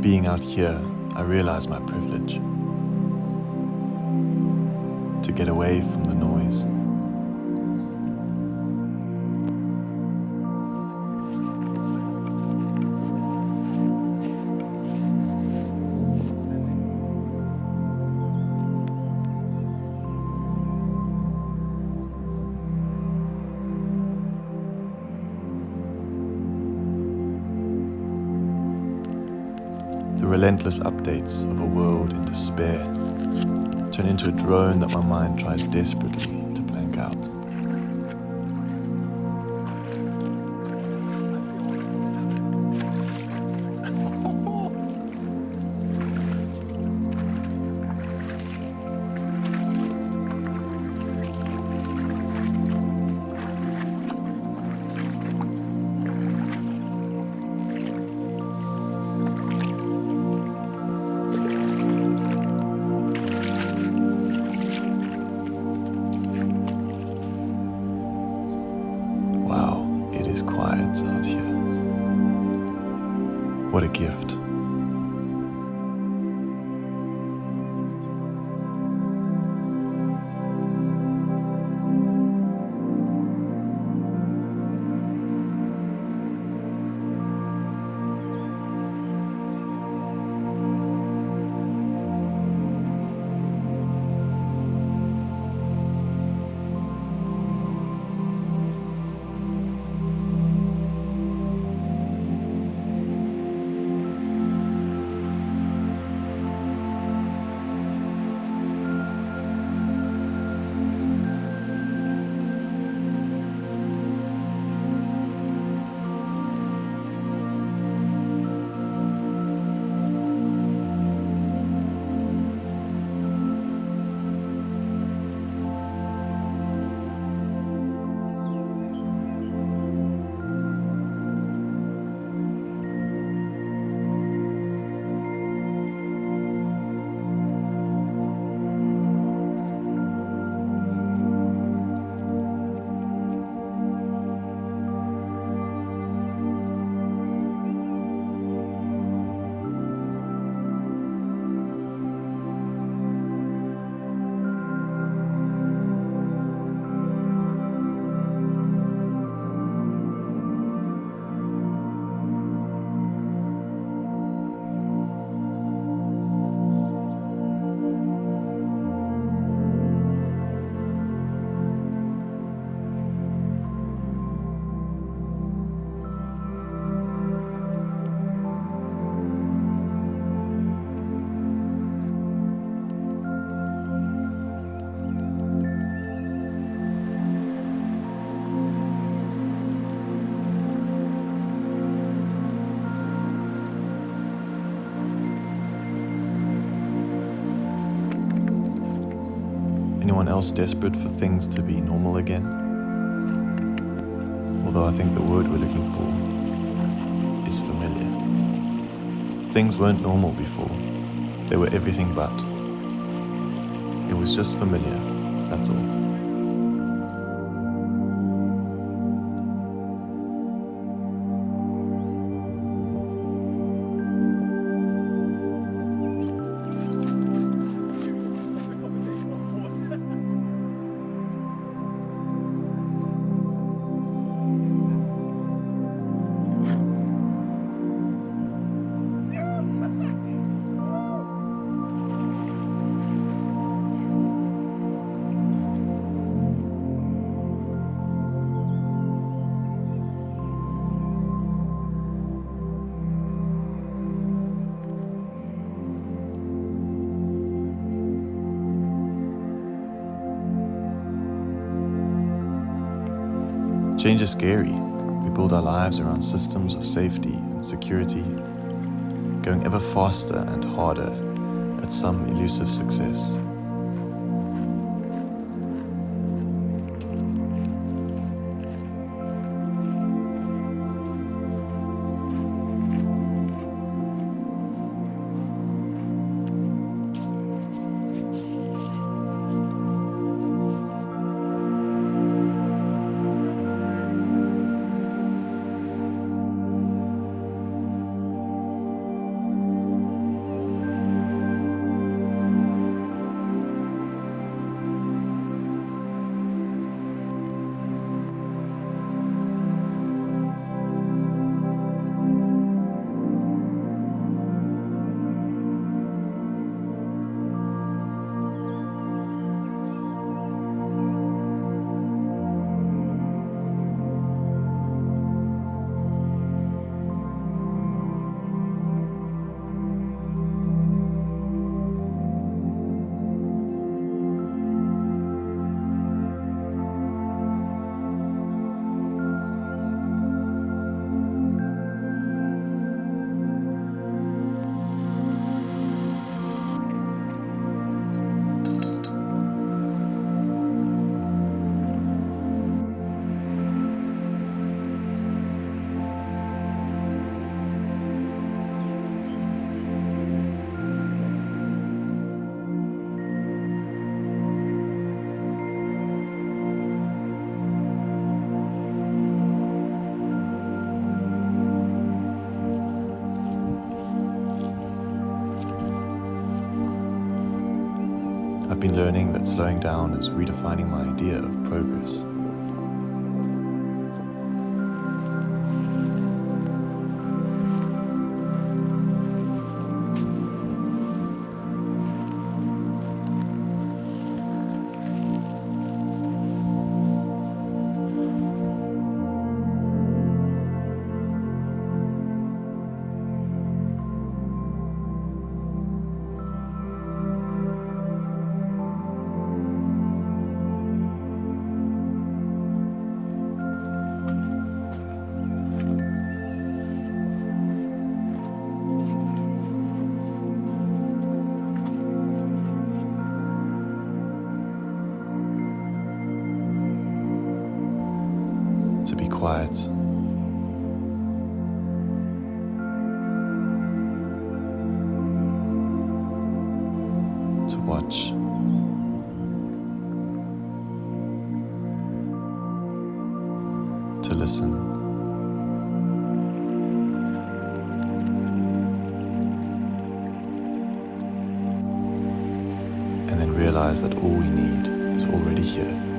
Being out here, I realize my privilege. To get away from the noise. The relentless updates of a world in despair turn into a drone that my mind tries desperately to blank out. Wow, it is quiet out here. What a gift. Anyone else desperate for things to be normal again? Although I think the word we're looking for is familiar. Things weren't normal before. They were everything but. It was just familiar, that's all. Change is scary. We build our lives around systems of safety and security, going ever faster and harder at some elusive success. been learning that slowing down is redefining my idea of progress. To be quiet, to watch, to listen, and then realize that all we need is already here.